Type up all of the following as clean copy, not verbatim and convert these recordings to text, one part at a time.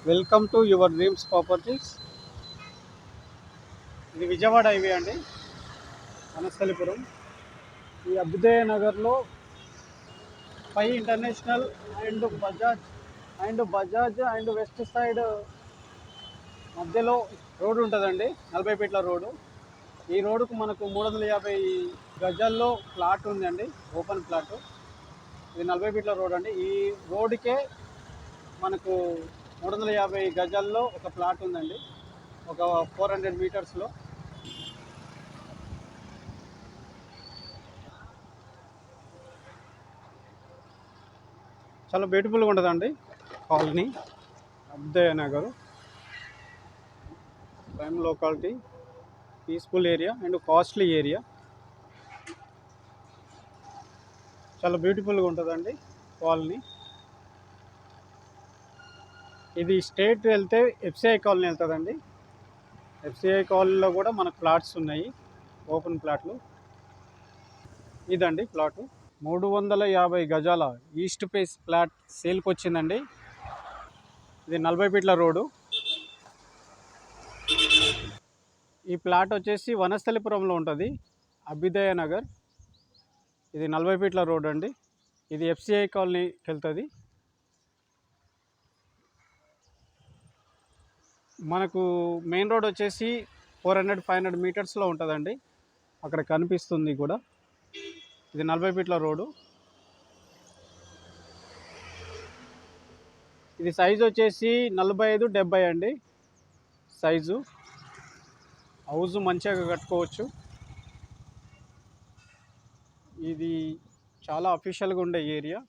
Welcome to your dreams properties. ఇది Vijayawada highway అండి, వనస్థలిపురం. ఈ అభ్యుదయ నగర్లో పై ఇంటర్నేషనల్ అండ్ వెస్ట్ సైడ్ మధ్యలో రోడ్డు ఉంటుందండి, 40 ఫీట్ల రోడ్డు. ఈ రోడ్డుకు మనకు 350 గజాల్లో ప్లాట్ ఉందండి, ఓపెన్ ప్లాట్. ఇది 40 ఫీట్ల రోడ్ అండి. ఈ రోడ్డుకే మనకు 350 గజాల్లో ఒక ప్లాట్ ఉందండి, ఒక 400 మీటర్స్లో. చాలా బ్యూటిఫుల్గా ఉంటుందండి కాలనీ. అభ్యుదయ Nagar prime locality, peaceful area and costly area. చాలా బ్యూటిఫుల్గా ఉంటుందండి కాలనీ. ఇది స్ట్రేట్ వెళ్తే ఎఫ్సిఐ కాలనీ వెళ్తుందండి. ఎఫ్సిఐ కాలనీలో కూడా మనకు ప్లాట్స్ ఉన్నాయి, ఓపెన్ ప్లాట్లు. ఇదండి ప్లాటు, 350 గజాల ఈస్ట్ ఫేస్ ప్లాట్ సేల్కి వచ్చిందండి. ఇది 40 ఫీట్ల రోడ్డు. ఈ ప్లాట్ వచ్చేసి వనస్థలిపురంలో ఉంటుంది, అభ్యుదయ నగర్. ఇది 40 ఫీట్ల రోడ్ అండి. ఇది ఎఫ్సిఐ కాలనీకి వెళ్తుంది. మనకు మెయిన్ రోడ్ వచ్చేసి 400-500 మీటర్స్లో ఉంటుందండి, అక్కడ కనిపిస్తుంది కూడా. ఇది 40 ఫీట్ల రోడ్డు. ఇది సైజు వచ్చేసి 45-70 అండి సైజు. హౌస్ మంచిగా కట్టుకోవచ్చు. ఇది చాలా అఫీషియల్గా ఉండే ఏరియా.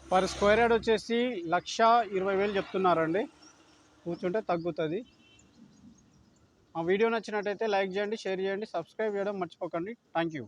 పర్ స్క్వేర్ యార్డ్ వచ్చేసి 1,20,000 చెప్తున్నారండి. కూర్చుంటే తగ్గుతుంది. మా వీడియో నచ్చినట్టయితే లైక్ చేయండి, షేర్ చేయండి, సబ్స్క్రైబ్ చేయడం మర్చిపోకండి. Thank you.